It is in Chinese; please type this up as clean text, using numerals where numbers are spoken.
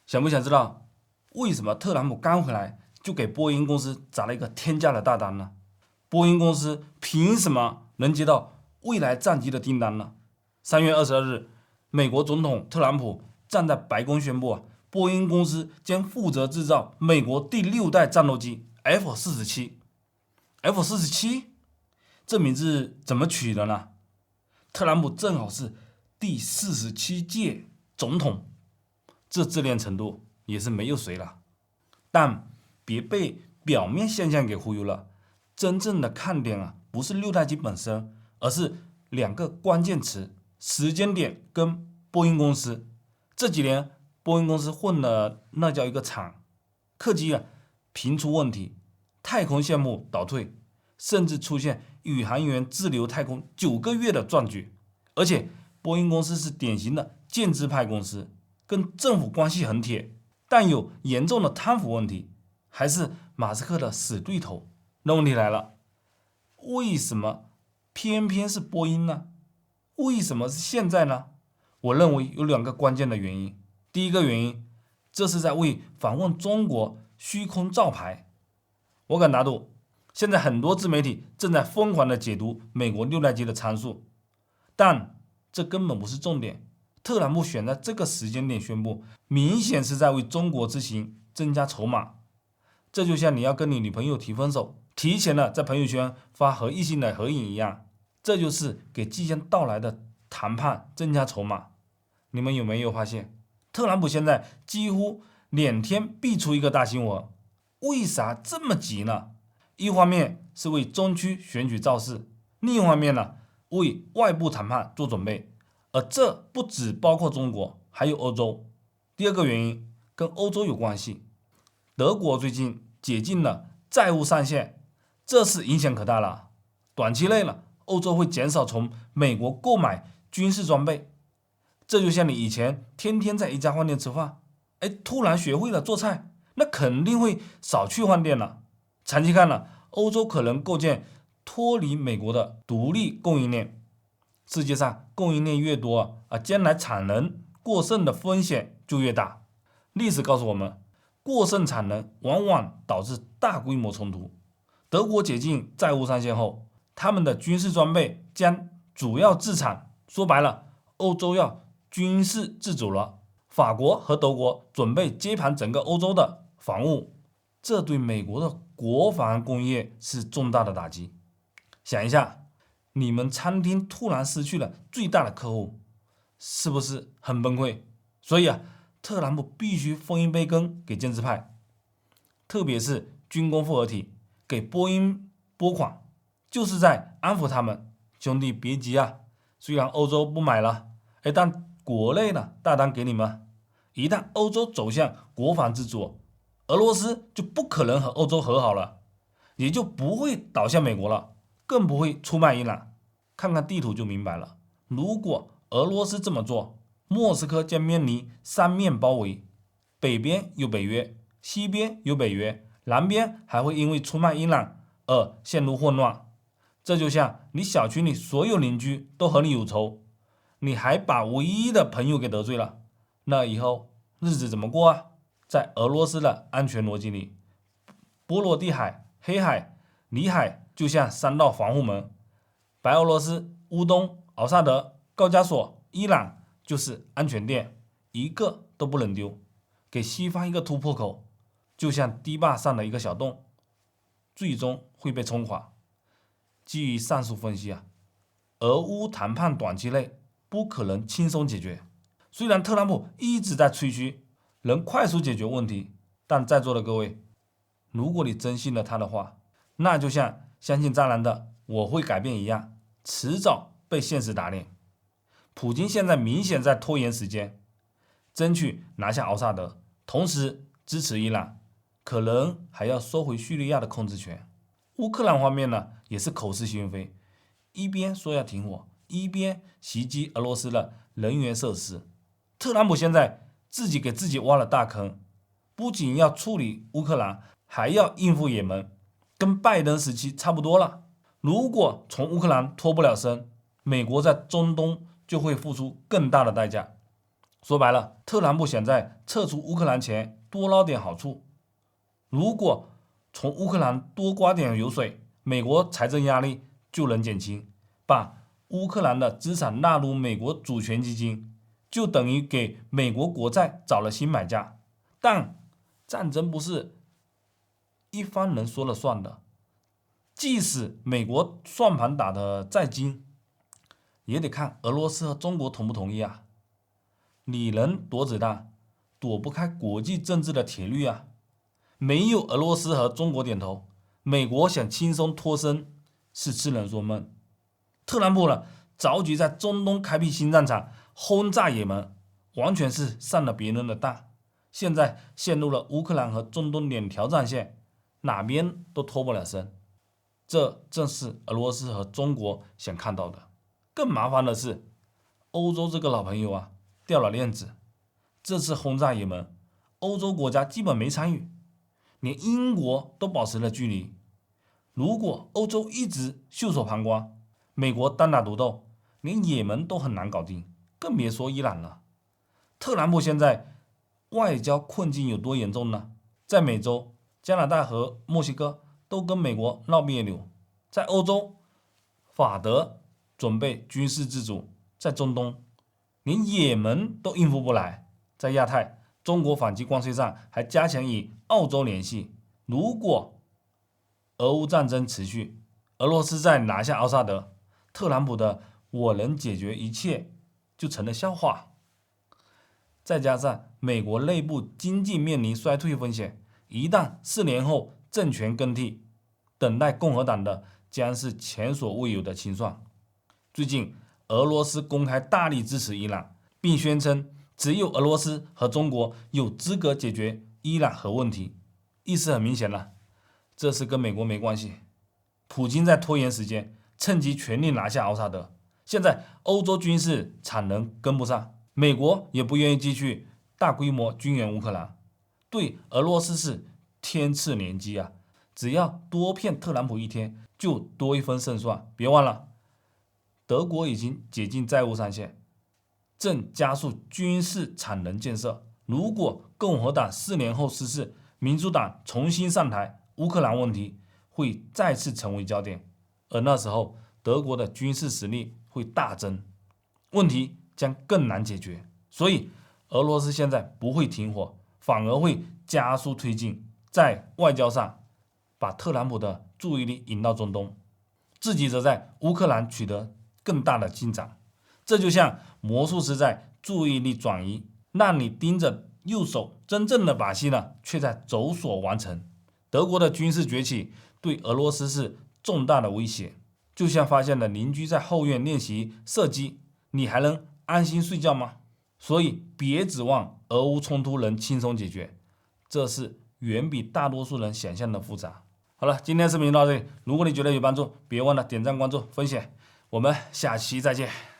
想不想知道为什么特朗普刚回来就给波音公司砸了一个天价的大单呢？波音公司凭什么能接到未来战机的订单呢？3月22日，美国总统特朗普站在白宫宣布波音公司将负责制造美国第6代战斗机 F-47。F-47这名字怎么取的呢？特朗普正好是第47届总统，这自恋程度也是没有谁了。但别被表面现象给忽悠了，真正的看点不是6代机本身，而是2个关键词：时间点跟波音公司。这几年波音公司混的那叫一个惨，客机频出问题，太空项目倒退，甚至出现宇航员滞留太空9个月的壮举。而且波音公司是典型的建制派公司，跟政府关系很铁，但有严重的贪腐问题，还是马斯克的死对头。那问题来了，为什么偏偏是波音呢？为什么是现在呢？我认为有2个关键的原因。第一个原因，这是在为访问中国虚空造牌。我敢打赌，现在很多自媒体正在疯狂的解读美国6代机的参数，但这根本不是重点。特朗普选在这个时间点宣布，明显是在为中国之行增加筹码。这就像你要跟你女朋友提分手，提前了在朋友圈发和异性的合影一样，这就是给即将到来的谈判增加筹码。你们有没有发现，特朗普现在几乎2天必出一个大新闻？为啥这么急呢？一方面是为中期选举造势，另一方面为外部谈判做准备，而这不只包括中国，还有欧洲。第二个原因跟欧洲有关系，德国最近解禁了债务上限，这次影响可大了。短期内欧洲会减少从美国购买军事装备。这就像你以前天天在一家饭店吃饭，突然学会了做菜，那肯定会少去饭店了。长期看欧洲可能构建脱离美国的独立供应链。世界上供应链越多将来产能过剩的风险就越大。历史告诉我们，过剩产能往往导致大规模冲突。德国解禁债务上限后，他们的军事装备将主要自产，说白了，欧洲要军事自主了。法国和德国准备接盘整个欧洲的防务，这对美国的国防工业是重大的打击。想一下，你们餐厅突然失去了最大的客户，是不是很崩溃？所以特朗普必须分一杯羹给建制派，特别是军工复合体，给波音拨款，就是在安抚他们，兄弟别急虽然欧洲不买了，但国内大单给你们。一旦欧洲走向国防自主，俄罗斯就不可能和欧洲和好了，也就不会倒向美国了，更不会出卖伊朗。看看地图就明白了，如果俄罗斯这么做，莫斯科将面临3面包围，北边有北约，西边有北约，南边还会因为出卖伊朗而陷入混乱。这就像你小区里所有邻居都和你有仇，你还把唯一的朋友给得罪了，那以后日子怎么过在俄罗斯的安全逻辑里，波罗的海、黑海、里海就像3道防护门，白俄罗斯、乌东、敖萨德、高加索、伊朗就是安全垫，一个都不能丢，给西方一个突破口，就像堤坝上的一个小洞，最终会被冲垮。基于上述分析俄乌谈判短期内不可能轻松解决。虽然特朗普一直在吹嘘能快速解决问题，但在座的各位，如果你真信了他的话，那就像相信渣男的我会改变一样，迟早被现实打脸。普京现在明显在拖延时间，争取拿下敖萨德，同时支持伊朗，可能还要收回叙利亚的控制权。乌克兰方面也是口是心非，一边说要停火，一边袭击俄罗斯的能源设施。特朗普现在自己给自己挖了大坑，不仅要处理乌克兰，还要应付也门，跟拜登时期差不多了。如果从乌克兰脱不了身，美国在中东就会付出更大的代价。说白了，特朗普想在撤出乌克兰前多捞点好处。如果从乌克兰多刮点油水，美国财政压力就能减轻，把乌克兰的资产纳入美国主权基金，就等于给美国国债找了新买家。但战争不是一方人说了算的，即使美国算盘打得再精，也得看俄罗斯和中国同不同意啊。你能躲子弹，躲不开国际政治的铁律啊。没有俄罗斯和中国点头，美国想轻松脱身是痴人说梦。特朗普呢，着急在中东开辟新战场，轰炸也门，完全是上了别人的当。现在陷入了乌克兰和中东两条战线，哪边都脱不了身。这正是俄罗斯和中国想看到的。更麻烦的是，欧洲这个老朋友啊，掉了链子。这次轰炸也门，欧洲国家基本没参与，连英国都保持了距离。如果欧洲一直袖手旁观，美国单打独斗，连也门都很难搞定，更别说伊朗了。特朗普现在外交困境有多严重呢？在美洲，加拿大和墨西哥都跟美国闹别扭；在欧洲，法德准备军事自主；在中东，连也门都应付不来；在亚太，中国反击关税战还加强与澳洲联系。如果俄乌战争持续，俄罗斯再拿下奥萨德，特朗普的“我能解决一切”就成了笑话。再加上美国内部经济面临衰退风险，一旦4年后政权更替，等待共和党的将是前所未有的清算。最近，俄罗斯公开大力支持伊朗，并宣称只有俄罗斯和中国有资格解决伊朗核问题，意思很明显了，这是跟美国没关系。普京在拖延时间，趁机全力拿下奥萨德。现在欧洲军事产能跟不上，美国也不愿意继续大规模军援乌克兰，对俄罗斯是天赐良机啊！只要多骗特朗普一天，就多一分胜算。别忘了，德国已经解禁债务上限，正加速军事产能建设。如果共和党4年后失势，民主党重新上台，乌克兰问题会再次成为焦点，而那时候德国的军事实力会大增，问题将更难解决。所以俄罗斯现在不会停火，反而会加速推进，在外交上把特朗普的注意力引到中东，自己则在乌克兰取得更大的进展。这就像魔术师在注意力转移，让你盯着右手，真正的把戏呢，却在走所完成。德国的军事崛起对俄罗斯是重大的威胁，就像发现了邻居在后院练习射击，你还能安心睡觉吗？所以别指望俄乌冲突能轻松解决，这是远比大多数人想象的复杂。好了，今天视频到这里，如果你觉得有帮助，别忘了点赞、关注、分享，我们下期再见。